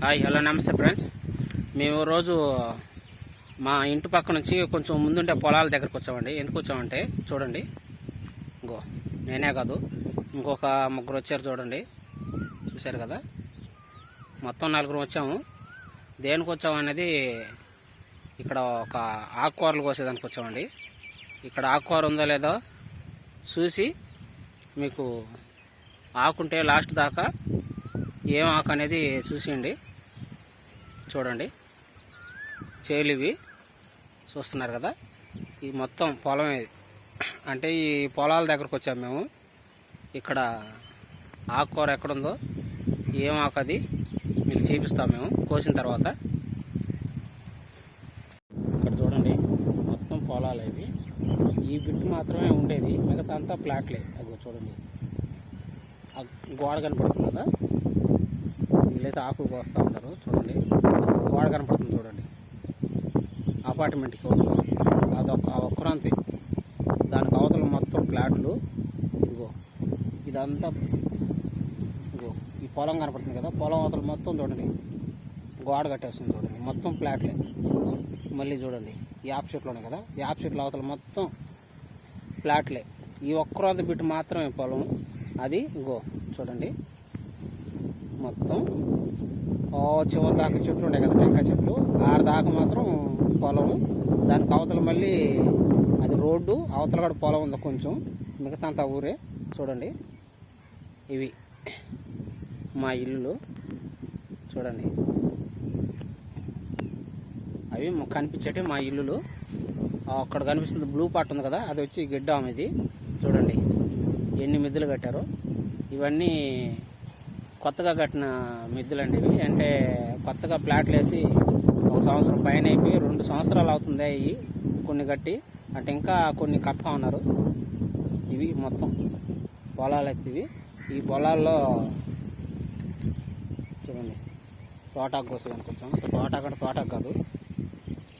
Hi hello నమస్తే friends. మేము రోజు మా ఇంటి పక్క నుంచి కొంచెం ముందుంటే పొలాల దగ్గరకు వచ్చామండి. ఎందుకు వచ్చామంటే చూడండి, ఇంకో నేనే కాదు ఇంకొక ముగ్గురు వచ్చారు చూడండి, చూశారు కదా. మొత్తం నలుగురు వచ్చాము. దేనికి వచ్చాము అనేది ఇక్కడ ఒక ఆకుకూరలు కోసేదానికి వచ్చామండి. ఇక్కడ ఆకుకూర ఉందో లేదో చూసి మీకు ఆకుంటే లాస్ట్ దాకా ఏం ఆకు అనేది చూసేయండి. చూడండి, చేలు ఇవి చూస్తున్నారు కదా. ఈ మొత్తం పొలం ఇది, అంటే ఈ పొలాల దగ్గరకు వచ్చాము మేము. ఇక్కడ ఆకుకూర ఎక్కడుందో ఏం ఆకు అది మీకు చూపిస్తాం మేము కోసిన తర్వాత. ఇక్కడ చూడండి, మొత్తం పొలాలు ఇవి. ఈ బిట్టు మాత్రమే ఉండేది, మిగతా అంతా ప్లాట్లే. అదిగో చూడండి, గోడ కనపడుతుంది కదా, వీళ్ళైతే ఆకులు కోస్తూ ఉంటారు. చూడండి, గోడ కనపడుతుంది చూడండి, అపార్ట్మెంట్కి అదొక ఒక్కరంతే. దానికి అవతల మొత్తం ఫ్లాట్లు. ఇదిగో ఇదంతా ఇదిగో ఈ పొలం కనపడుతుంది కదా, పొలం అవతల మొత్తం చూడండి గోడ కట్టేస్తుంది చూడండి, మొత్తం ఫ్లాట్లే. మళ్ళీ చూడండి, ఈ యాప్ షీట్లోనే కదా, యాప్ షీట్లో అవతల మొత్తం ఫ్లాట్లే. ఈ ఒక్కరంత బిట్టు మాత్రమే పొలం అది. ఇగో చూడండి, మొత్తం చివరి దాకా చెట్లు ఉండే కదా, టెంకాయ చెట్లు, ఆరు దాకా మాత్రం పొలం. దానికి అవతల మళ్ళీ అది రోడ్డు, అవతల కూడా పొలం ఉంది కొంచెం, మిగతా అంతా ఊరే. చూడండి, ఇవి మా ఇల్లులు చూడండి, అవి కనిపించేటి మా ఇల్లులు. అక్కడ కనిపిస్తుంది బ్లూ పార్ట్ ఉంది కదా, అది వచ్చి గిడ్డాం. ఇది చూడండి ఎన్ని మిద్దెలు కట్టారో. ఇవన్నీ కొత్తగా కట్టిన మిద్దెలండి ఇవి. అంటే కొత్తగా ప్లాట్లు వేసి 1 సంవత్సరం పైన అయిపోయి 2 సంవత్సరాలు అవుతుంది ఇవి కొన్ని కట్టి, అంటే ఇంకా కొన్ని కడతా ఉన్నారు. ఇవి మొత్తం పొలాలు అయితే ఇవి. ఈ పొలాల్లో చూడండి తోటాకు కోసేదానికి వచ్చాం. తోటాకు కాదు,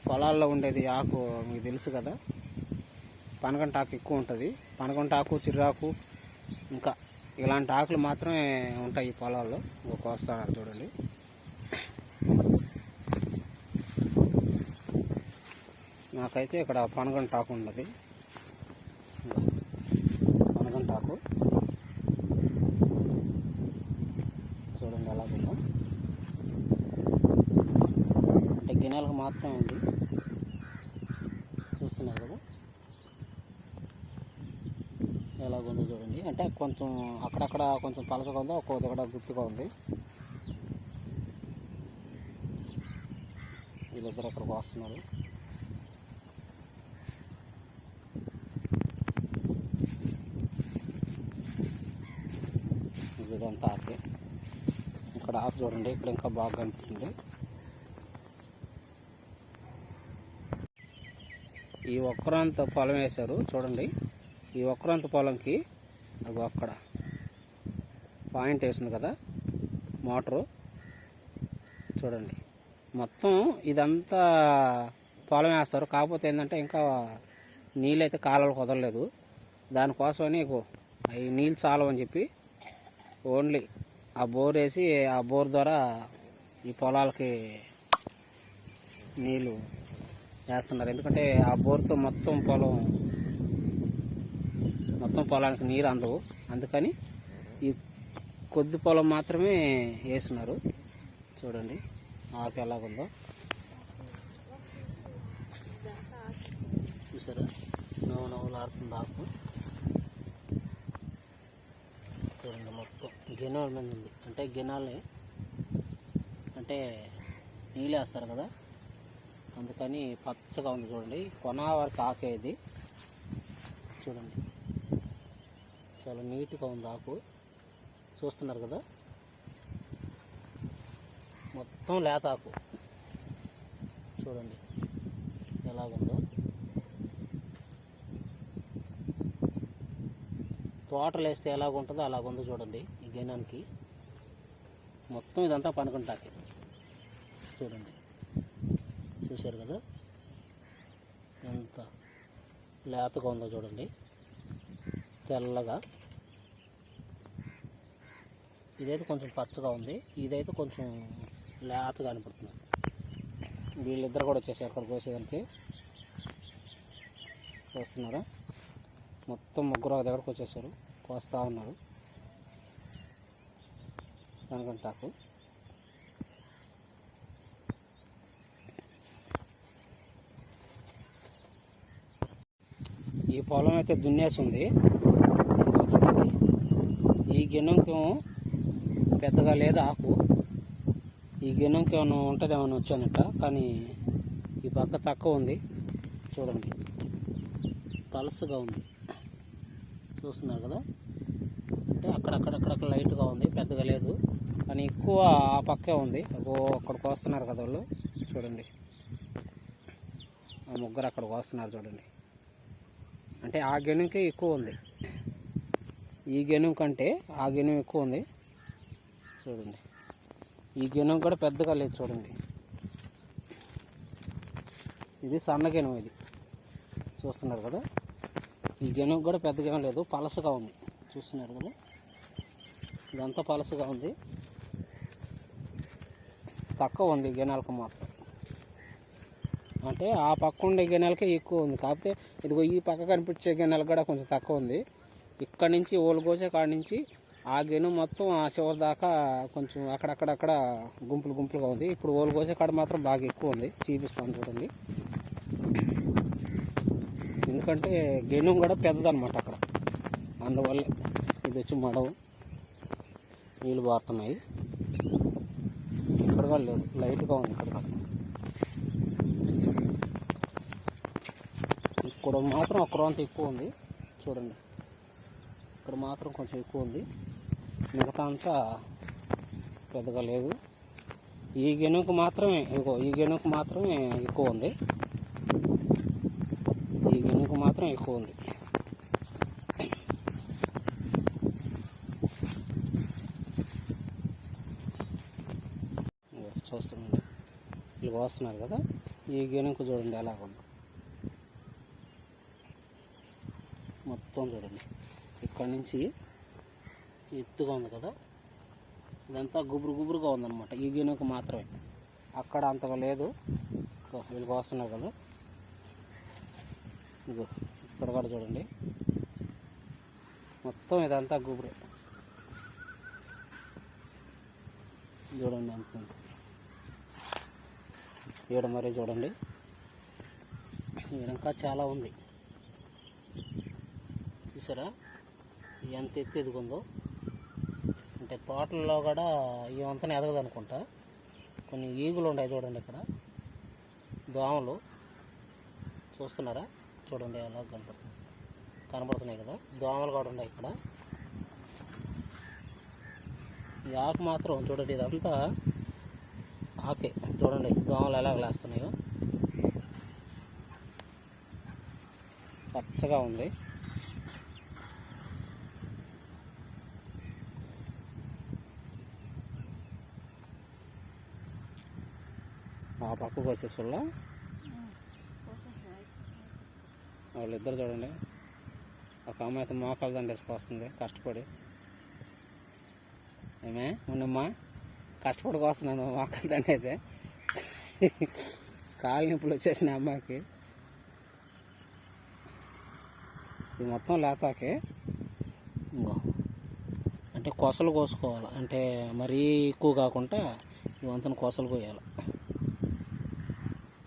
పొలాల్లో ఉండేది ఆకు మీకు తెలుసు కదా, పనగంట ఆకు ఎక్కువ ఉంటుంది. పనగంట ఆకు, చిర్రాకు, ఇంకా ఇలాంటి ఆకులు మాత్రమే ఉంటాయి ఈ పొలాల్లో. కోస్తున్నారు చూడండి. నాకైతే ఇక్కడ పనగంట ఆకు ఉన్నది, పనగంట ఆకు చూడండి ఎలా ఉందో. అంటే గిన్నెలకు మాత్రమే ఉంది, చూస్తున్నారు కదా ఎలాగుందో చూడండి. అంటే కొంచెం అక్కడక్కడ కొంచెం పలసగా ఉందో, ఒక్కో దగ్గర గుర్తుగా ఉంది. వీళ్ళిద్దరు అక్కడికి వస్తున్నారు. ఇదంతా ఆకే. ఇక్కడ ఆకు చూడండి, ఇక్కడ ఇంకా బాగా కనిపిస్తుంది. ఈ ఒక్కరంత పొలం వేశారు చూడండి. ఈ ఒక్కరంత పొలంకి అది అక్కడ పాయింట్ వేసింది కదా మోటరు, చూడండి. మొత్తం ఇదంతా పొలం వేస్తారు. కాకపోతే ఏంటంటే ఇంకా నీళ్ళైతే కాలువలకు వదలలేదు. దానికోసమని ఈ నీళ్ళు చాలవని చెప్పి ఓన్లీ ఆ బోర్ వేసి ఆ బోర్ ద్వారా ఈ పొలాలకి నీళ్ళు వేస్తున్నారు. ఎందుకంటే ఆ బోర్తో మొత్తం పొలానికి నీరు అందవు. అందుకని ఈ కొద్ది పొలం మాత్రమే వేస్తున్నారు. చూడండి ఆకు ఎలాగుందో, చూసారా, నవ్వులాడుతుంది ఆకు. చూడండి మొత్తం గిన్నెల మీద ఉంది. అంటే గిన్నెల్ని అంటే నీళ్ళు వేస్తారు కదా, అందుకని పచ్చగా ఉంది. చూడండి కొన వరకు ఆకే ఇది. చూడండి చాలా నీట్గా ఉంది ఆకు, చూస్తున్నారు కదా. మొత్తం లేత ఆకు చూడండి ఎలాగుందో. తోటలు వేస్తే ఎలాగుంటుందో అలాగుందో చూడండి. ఈ గిన్నెకి మొత్తం ఇదంతా పనుకుంటాకి చూడండి, చూశారు కదా ఎంత లేతగా ఉందో చూడండి, తెల్లగా. ఇదైతే కొంచెం పచ్చగా ఉంది, ఇదైతే కొంచెం లేతగా కనపడుతున్నారు. వీళ్ళిద్దరు కూడా వచ్చేసారు అక్కడ కోసేదానికి. చూస్తున్నారా, మొత్తం ముగ్గురు ఒక దగ్గరకు వచ్చేసారు, కోస్తా ఉన్నారు కనకంటాకు. ఈ పొలం అయితే దున్నేసి ఉంది. ఈ గిన్నెకి పెద్దగా లేదు ఆకు. ఈ గిన్నెకి ఏమైనా ఉంటుందేమన్నా వచ్చానట, కానీ ఈ పక్క తక్కువ ఉంది. చూడండి, పలసగా ఉంది. చూస్తున్నారు కదా, అంటే అక్కడక్కడ లైట్గా ఉంది, పెద్దగా లేదు. కానీ ఎక్కువ ఆ పక్కే ఉంది. అక్కడికి వస్తున్నారు కదా వాళ్ళు, చూడండి. ఆ ముగ్గురు అక్కడికి వస్తున్నారు చూడండి. అంటే ఆ గెనుకే ఎక్కువ ఉంది. ఈ గెనుం కంటే ఆ గెనుం ఎక్కువ ఉంది. చూడండి, ఈ గెనుం కూడా పెద్దగా లేదు. చూడండి, ఇది సన్న గెనుం. ఇది చూస్తున్నారు కదా, ఈ గెనుం కూడా పెద్దగా ఏం లేదు, పలసగా ఉంది. చూస్తున్నారు కదా, ఇదంతా పలసగా ఉంది, తక్కువ ఉంది గెనాలకు మాత్రం. అంటే ఆ పక్క ఉండే గిన్నెలకే ఎక్కువ ఉంది. కాకపోతే ఇదిగో ఈ పక్క కనిపించే గిన్నెలకు కూడా కొంచెం తక్కువ ఉంది. ఇక్కడ నుంచి ఓలు కోసే కాడ నుంచి ఆ గిన్నె మొత్తం ఆ చివరి దాకా కొంచెం అక్కడక్కడ గుంపులుగా ఉంది. ఇప్పుడు ఓలు కోసే కాడ మాత్రం బాగా ఎక్కువ ఉంది. చూపిస్తాను చూడండి. ఎందుకంటే గిన్నె కూడా పెద్దదన్నమాట అక్కడ, అందువల్ల ఇది వచ్చి మడవు నీళ్ళు బారుతున్నాయి. ఇక్కడ కూడా లేదు, లైట్గా ఉంది. ఇక్కడ మాత్రం ఒక రొంత ఎక్కువ ఉంది. చూడండి, ఇక్కడ మాత్రం కొంచెం ఎక్కువ ఉంది, మిగతా అంతా పెద్దగా లేదు. ఈ గెనుకు మాత్రమే ఎక్కువ ఉంది. ఈ గెనుకు మాత్రం ఎక్కువ ఉంది. చూస్తున్నాండి, వీళ్ళు వస్తున్నారు కదా. ఈ గెనుకు చూడండి ఎలాగుంది మొత్తం. చూడండి, ఇక్కడ నుంచి ఎత్తుగా ఉంది కదా, ఇదంతా గుబురుగా ఉందన్నమాట. ఈ గిన్నెకు మాత్రమే, అక్కడ అంతగా లేదు. వీళ్ళకి వస్తున్నారు కదా, ఇగో ఇక్కడ కూడా చూడండి, మొత్తం ఇదంతా గుబురు. చూడండి ఎంత ఈడ మరీ చూడండి, ఈడ ఇంకా చాలా ఉంది. చూసారా ఎంత ఎత్తు ఎదుగుందో. అంటే తోటల్లో కూడా ఇవంతా ఎదగదు అనుకుంటా. కొన్ని ఈగులు ఉన్నాయి చూడండి, ఇక్కడ దోమలు. చూస్తున్నారా, చూడండి ఎలా కనబడుతున్నాయి కదా, దోమలు కూడా ఉన్నాయి ఇక్కడ. ఈ ఆకు మాత్రం చూడండి, ఇదంతా ఆకే. చూడండి దోమలు ఎలా లేస్తున్నాయో, పచ్చగా ఉంది. ఆ పక్కకు వచ్చేసి వాళ్ళిద్దరు చూడండి, ఒక అమ్మాయి అయితే మోకాలు దండేసుకొస్తుంది కష్టపడి. ఏమే ఉన్నమ్మా, కష్టపడి వస్తున్నాను మోకాలు దండేసే, కాలు నొప్పులు వచ్చేసిన అమ్మాయికి. ఇది మొత్తం లేతాకే. అంటే కొసలు కోసుకోవాలి, అంటే మరీ ఎక్కువ కాకుండా ఇవంతా కొసలు కోయాలి.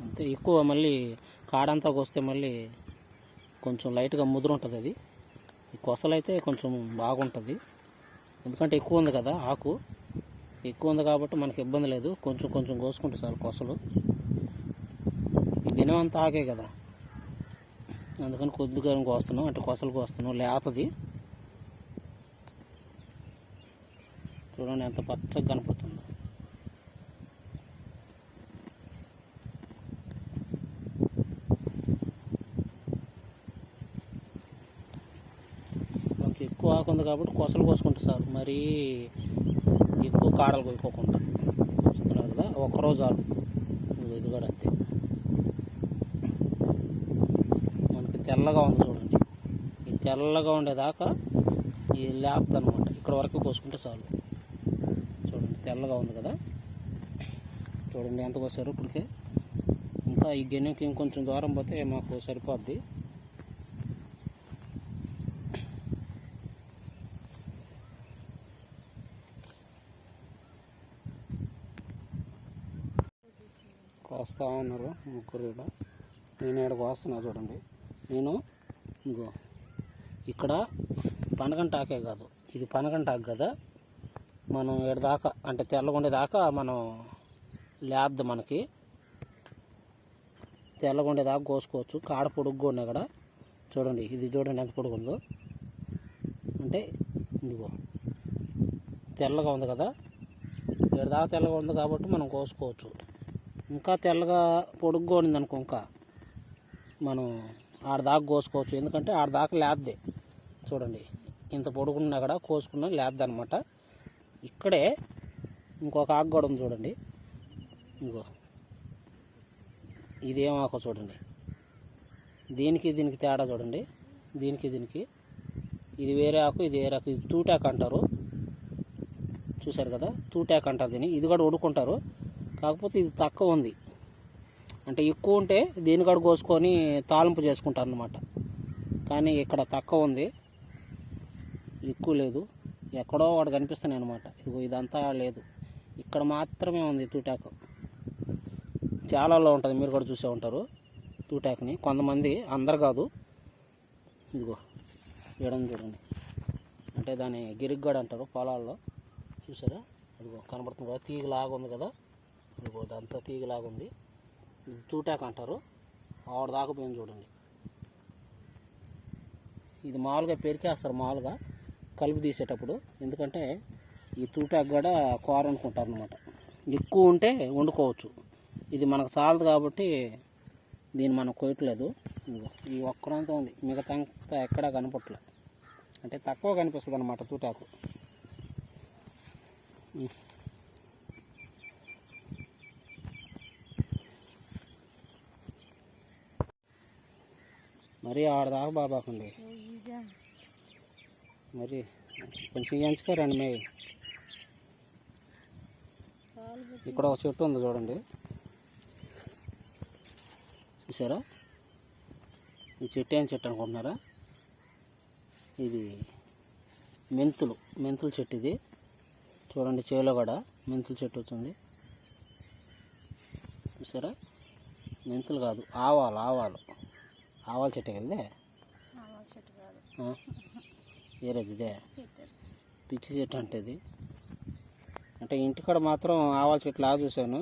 అంతే, ఎక్కువ మళ్ళీ కాడంతా కోస్తే మళ్ళీ కొంచెం లైట్గా ముదురు ఉంటుంది అది. ఈ కొసలు అయితే కొంచెం బాగుంటుంది, ఎందుకంటే ఎక్కువ ఉంది కదా ఆకు. ఎక్కువ ఉంది కాబట్టి మనకి ఇబ్బంది లేదు, కొంచెం కోసుకుంటే చాలు కొసలు. ఈ దినం అంతా ఆకే కదా, అందుకని కొద్దిగా కోస్తున్నాం, అంటే కొసలు కోస్తున్నాం. లేతది చూడండి ఎంత పచ్చగా కనపడుతుందో. కొంచెం ఎక్కువ ఆకు ఉంది కాబట్టి కొసలు కోసుకుంటే చాలు, మరీ ఎక్కువ కాడలు కోసుకోకుండా. చూస్తున్నారు కదా, ఒక్కరోజు చాలు. ఇది కూడా అంతే, మనకి తెల్లగా ఉంది చూడండి. ఈ తెల్లగా ఉండేదాకా ఈ లేపుదనమాట, ఇక్కడ వరకు కోసుకుంటే చాలు. చూడండి తెల్లగా ఉంది కదా. చూడండి ఎంత కోసారు ఇప్పటికే. ఇంకా ఈ గెన్నెకి ఇంకొంచెం దూరం పోతే మాకు సరిపోద్ది. కోస్తా ఉన్నారు ముగ్గురు కూడా. నేను ఇక్కడ కోస్తున్నా చూడండి. నేను ఇంకో ఇక్కడ పనగంటాకే కాదు, ఇది పనగంటాకు కదా, మనం ఇక్కడ దాకా అంటే తెల్లగుండే దాకా మనం లేద్ది, మనకి తెల్లగుండే దాకా కోసుకోవచ్చు. కాడ పొడుగ్గా ఉన్నాయి ఇక్కడ చూడండి. ఇది చూడండి ఎంత పొడుగు ఉందో, అంటే ఇదిగో తెల్లగా ఉంది కదా, ఇక్కడ దాకా తెల్లగా ఉంది కాబట్టి మనం కోసుకోవచ్చు. ఇంకా తెల్లగా పొడుగ్గా ఉంది అనుకో, ఇంకా మనం ఆడదాకా కోసుకోవచ్చు. ఎందుకంటే ఆడదాకా లేద్ది చూడండి. ఇంత పొడుగున్నా కూడా కోసుకున్నా లేద్ది అనమాట. ఇక్కడే ఇంకొక ఆకు కూడా ఉంది చూడండి. ఇంకో ఇదేమాకో చూడండి. దీనికి దీనికి తేడా చూడండి. దీనికి ఇది వేరే ఆకు, ఇది వేరే ఆకు. ఇది తూటాకు అంటారు, చూసారు కదా, తూటాకు అంటారు దీన్ని. ఇది కూడా ఉడుకుంటారు, కాకపోతే ఇది తక్కువ ఉంది. అంటే ఎక్కువ ఉంటే దీని కూడా కోసుకొని తాలింపు చేసుకుంటారు అన్నమాట. కానీ ఇక్కడ తక్కువ ఉంది, ఎక్కువ లేదు. ఎక్కడో వాడు కనిపిస్తున్నాయి అనమాట. ఇదిగో ఇదంతా లేదు, ఇక్కడ మాత్రమే ఉంది తూటాకు. చాలాలో ఉంటుంది, మీరు కూడా చూసే ఉంటారు తూటాకుని. కొంతమంది, అందరు కాదు. ఇదిగో ఎడం చూడండి, అంటే దాన్ని గిరిగ్గడ అంటారు పొలాల్లో, చూసారా. ఇదిగో కనబడుతుంది కదా, తీగలాగా ఉంది కదా, ఇదిగో అదంతా తీగలాగా ఉంది. ఇది తూటాకు అంటారు. ఆవిడ దాకా పోయింది చూడండి. ఇది మామూలుగా పెరికేస్తారు, మామూలుగా కలుపు తీసేటప్పుడు. ఎందుకంటే ఈ తూటాకు కూడా కూర వండుకుంటారు అనమాట. ఎక్కువ ఉంటే వండుకోవచ్చు. ఇది మనకు చాలదు కాబట్టి దీన్ని మనం కొయ్యట్లేదు. ఇదిగో ఈ ఒక్కరంతా ఉంది, మిగతా అంతా ఎక్కడా కనపట్లే. అంటే తక్కువ కనిపిస్తుంది అనమాట తూటాకు. మరి ఆడదాకా బాబాకండి, మరి కొంచెం ఎంచుకోరండి. మే ఇక్కడ ఒక చెట్టు ఉంది చూడండి, చూసారా. ఈ చెట్టు ఏం చెట్టు అనుకుంటున్నారా? ఇది మెంతుల చెట్టు. ఇది చూడండి, చేలో కూడా మెంతుల చెట్టు వచ్చింది, చూసారా. మెంతులు కాదు, ఆవాల చెట్టు కదే, వేరేది ఇదే పిచ్చి చెట్టు అంటే. ఇది అంటే ఇంటికాడ మాత్రం ఆవాల చెట్లు లాగా చూశాను,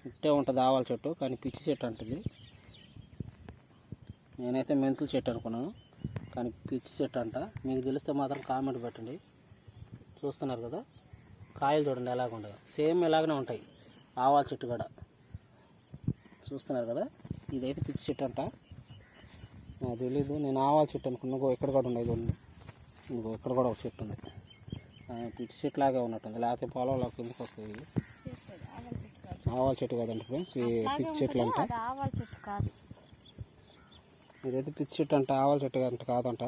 ఇట్టే ఉంటుంది ఆవాల చెట్టు, కానీ పిచ్చి చెట్టు అంటది. నేనైతే మెంతుల చెట్టు అనుకున్నాను, కానీ పిచ్చి చెట్టు అంట. మీకు తెలిస్తే మాత్రం కామెంట్ పెట్టండి. చూస్తున్నారు కదా, కాయలు చూడండి ఎలాగుండవు, సేమ్ ఇలాగనే ఉంటాయి ఆవాల చెట్టు కూడా, చూస్తున్నారు కదా. ఇదైతే పిచ్చి చెట్టు అంట, నాకు తెలీదు. నేను ఆవాల చెట్టు అనుకున్నా. ఇక్కడ కూడా ఉండేది, ఇంకో ఇక్కడ కూడా ఒక చెట్టు ఉంది, పిచ్చి చెట్టు లాగే ఉన్నట్టుంది. లేకపోతే పొలంలోకి ఎందుకు వస్తాయి. ఆవాల చెట్టు కాదండి ఫ్రెండ్స్, పిచ్చి చెట్లు అంట. ఇదైతే పిచ్చి చెట్టు అంట, ఆవాల చెట్టు అంట కాదంట.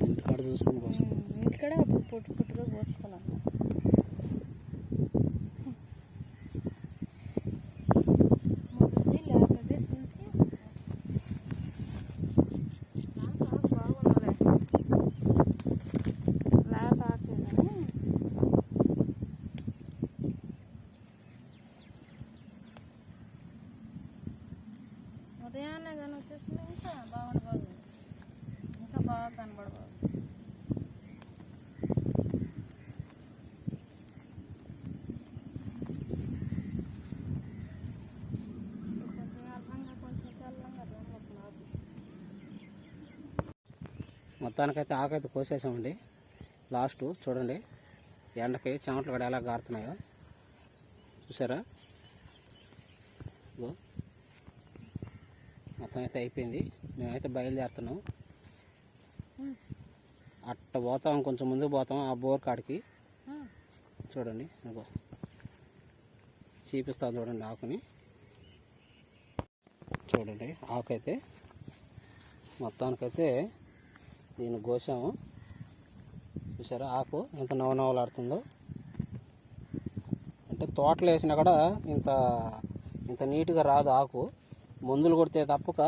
ఇంటికాడ చూసుకుని కోసం, ఇంటికాడ పొట్టు పొట్టుగా కోసుకోవాలి. లేకపోతే చూసి బాగుండలే, లేకపోతే ఉదయాన్నే కానీ వచ్చేసింది ఇంకా బాగుండబాదు, ఇంకా బాగా కనబడబాదు. మొత్తానికైతే ఆకైతే కోసేసామండి. లాస్ట్ చూడండి, ఎండకి చెమటలు కూడా ఎలా గారుతున్నాయో చూసారా. మొత్తం అయితే అయిపోయింది, మేమైతే బయలుదేరుతున్నాం. అట్ట పోతాం, కొంచెం ముందుకు పోతాం ఆ బోర్ కాడికి. చూడండి ఇంకో చూపిస్తాను చూడండి ఆకుని. చూడండి ఆకు అయితే మొత్తానికైతే దీన్ని కోసాము. చూసారా ఆకు ఎంత నవనవలాడుతుందో. అంటే తోటలు వేసినా కూడా ఇంత నీట్గా రాదు ఆకు, మందులు కొడితే తప్పక.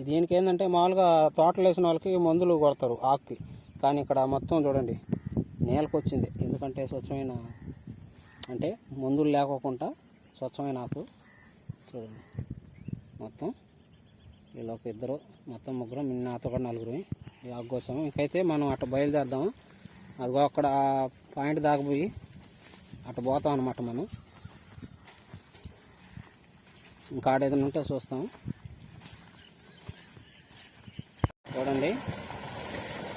దీనికి ఏంటంటే మామూలుగా తోటలు వేసిన వాళ్ళకి మందులు కొడతారు ఆకుకి, కానీ ఇక్కడ మొత్తం చూడండి నేలకు వచ్చింది. ఎందుకంటే స్వచ్ఛమైన, అంటే మందులు లేకోకుండా స్వచ్ఛమైన ఆకు. చూడండి మొత్తం ఇలా ఒక ఇద్దరు, మొత్తం ముగ్గురు, నాతో కూడా నలుగురు ఈ ఆకు కోసాము. ఇంకైతే మనం అట్ట బయలుదేరదాము. అదిగో అక్కడ పాయింట్ దాకపోయి అట్ట పోతాం అన్నమాట మనం. ఇంకా ఆడ ఏదైనా ఉంటే చూస్తాం. చూడండి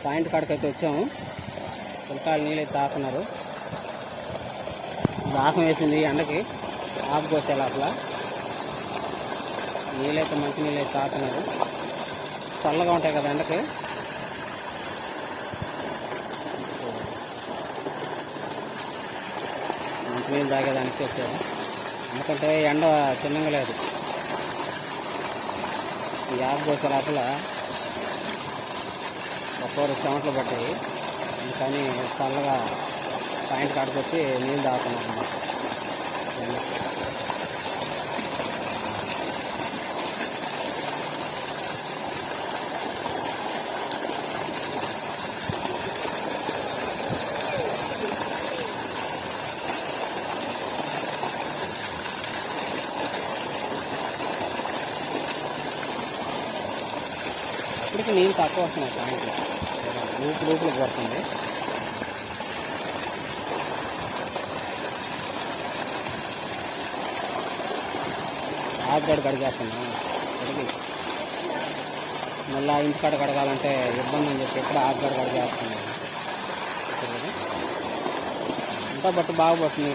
పాయింట్ కాడికైతే వచ్చాము. పిల్లకాయలు నీళ్ళైతే తాకున్నారు. దాహం వేసింది ఎండకి, ఆకు కోసే లోపల. నీళ్ళైతే మంచి నీళ్ళైతే తాకున్నారు. చల్లగా ఉంటాయి కదా ఎండకి. మంచి నీళ్ళు తాగేదానికి వచ్చారు. ఎందుకంటే ఎండ చిన్నగా లేదు. ఈ ఆకు కోసే లోపల ఒక్కొరు చెమటలు పట్టాయి. అందుకని చల్లగా పాయింట్ కాడికి వచ్చి నీళ్ళు తాగుతున్నాం అన్నమాట. ఇప్పటికి నీళ్ళు తక్కువ వస్తున్నాయి పాయింట్లో, రూపులు పడుతుంది. ఆకుగడ్డ కడిగేస్తున్నా. కడిగి మళ్ళీ ఇంటికాడ కడగాలంటే ఇబ్బంది అని చెప్పి ఎప్పుడు ఆకుగడ్డ కడిగేస్తున్నాను. ఇంకా బట్టు బాగా పడుతుంది.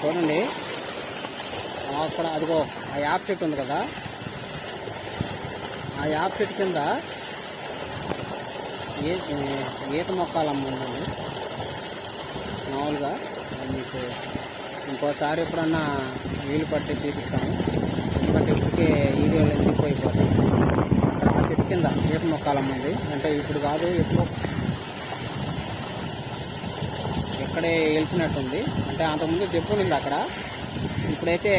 చూడండి అక్కడ అదిగో ఆ యాప్ చెట్టు ఉంది కదా, ఆ యాప్ చెట్టు కింద ఈత మొక్కలు అమ్ముందండి. మామూలుగా మీకు ఇంకోసారి ఎప్పుడన్నా వీలు పట్టి చూపిస్తాము. ఎందుకంటే ఇప్పటికే వీడియోలు ఎందుకు అయిపోతాయి. ఆ చెట్టు కింద ఈత మొక్కలు అమ్ముంది. అంటే ఇప్పుడు కాదు, ఎప్పుడు ఇక్కడే గెలిచినట్టుంది. అంటే అంతకుముందు చెప్పునింది అక్కడ, ఇప్పుడైతే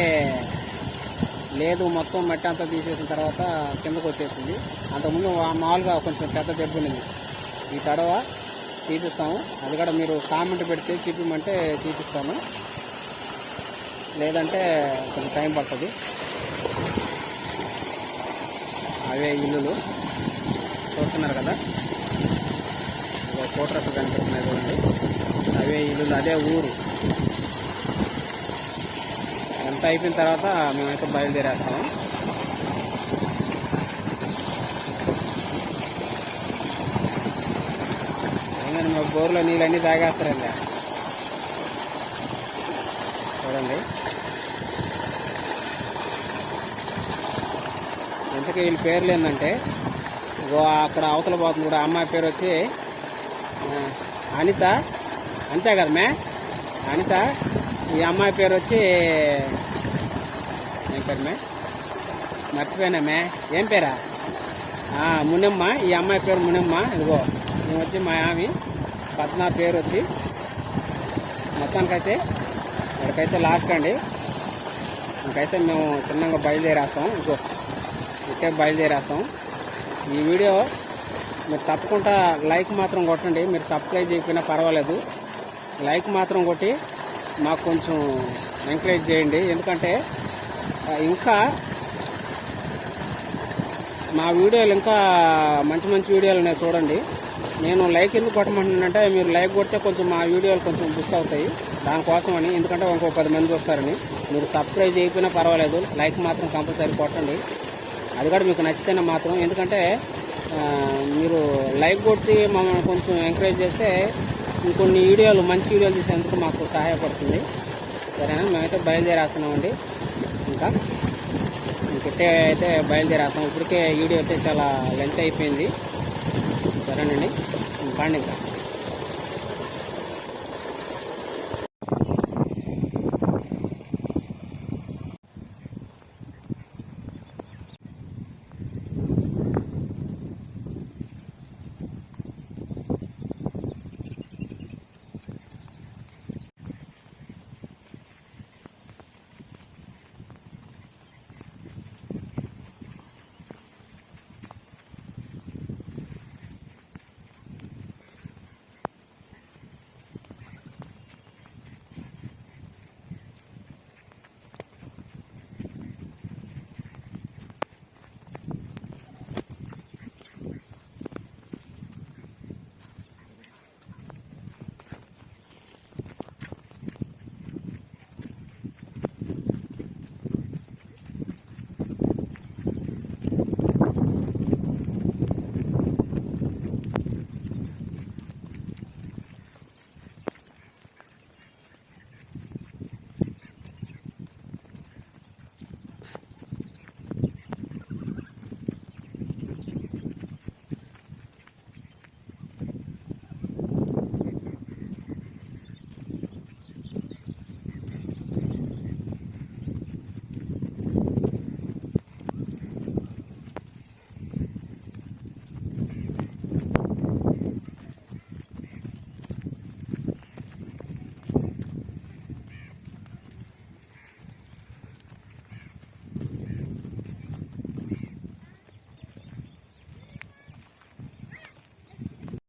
లేదు. మొత్తం మట్టి అంతా తీసేసిన తర్వాత కిందకు వచ్చేసింది. అంతకుముందు మామూలుగా కొంచెం పెద్ద దెబ్బనింది. ఈ తడవ చూపిస్తాము. అది కూడా మీరు కామెంట్ పెడితే చూపించమంటే చూపిస్తాను, లేదంటే కొంచెం టైం పడుతుంది. అవే ఇల్లులు చూస్తున్నారు కదా, కోట్రస్ కనిపిస్తున్నాయి చూడండి. అవే ఇల్లులు, అదే ఊరు. ఎంత అయిపోయిన తర్వాత మేమైతే బయలుదేరేస్తాము. ఏంటంటే మా బోర్లో నీళ్ళన్నీ తాగేస్తారండి. చూడండి ఇంతకీ వీళ్ళ పేర్లు ఏంటంటే, అక్కడ అవతల పోతుంది కూడా అమ్మాయి పేరు వచ్చి అనిత, అంతే కదా మే అనిత. ఈ అమ్మాయి పేరు వచ్చి ఏం పేరు మే, మర్చిపోయినా మే, ఏం పేరా, మునమ్మ. ఈ అమ్మాయి పేరు మునమ్మ. ఇదిగో మేము వచ్చి మా ఆమె పద్నా పేరు వచ్చి. మొత్తానికైతే ఇక్కడికైతే లాస్ట్ అండి. ఇంకైతే మేము చిన్నగా బయలుదేరేస్తాం. ఇంకో ఇట్టే బయలుదేరేస్తాం. ఈ వీడియో మీరు తప్పకుండా లైక్ మాత్రం కొట్టండి. మీరు సబ్స్క్రైబ్ చేయకపోయినా పర్వాలేదు, లైక్ మాత్రం కొట్టి మాకు కొంచెం ఎంకరేజ్ చేయండి. ఎందుకంటే ఇంకా మా వీడియోలు ఇంకా మంచి మంచి వీడియోలు ఉన్నాయి చూడండి. నేను లైక్ ఎందుకు కొట్టమంటున్నానంటే, మీరు లైక్ కొడితే కొంచెం మా వీడియోలు కొంచెం బుక్ అవుతాయి, దానికోసమని. ఎందుకంటే ఇంకో 10 మంది వస్తారని. మీరు సబ్స్క్రైబ్ చేయకపోయినా పర్వాలేదు, లైక్ మాత్రం కంపల్సరీ కొట్టండి. అది కూడా మీకు నచ్చితేనే మాత్రం. ఎందుకంటే మీరు లైక్ కొట్టి మమ్మల్ని కొంచెం ఎంకరేజ్ చేస్తే ఇంకొన్ని వీడియోలు, మంచి వీడియోలు తీసేందుకు మాకు సహాయపడుతుంది. సరేనా, మేమైతే బయలుదేరేస్తున్నామండి. ఇంకా ఇంకైతే అయితే బయలుదేరేస్తాం. ఇప్పటికే వీడియో అయితే చాలా లెంత్ అయిపోయింది. సరేనండి, పాండి ఇంకా.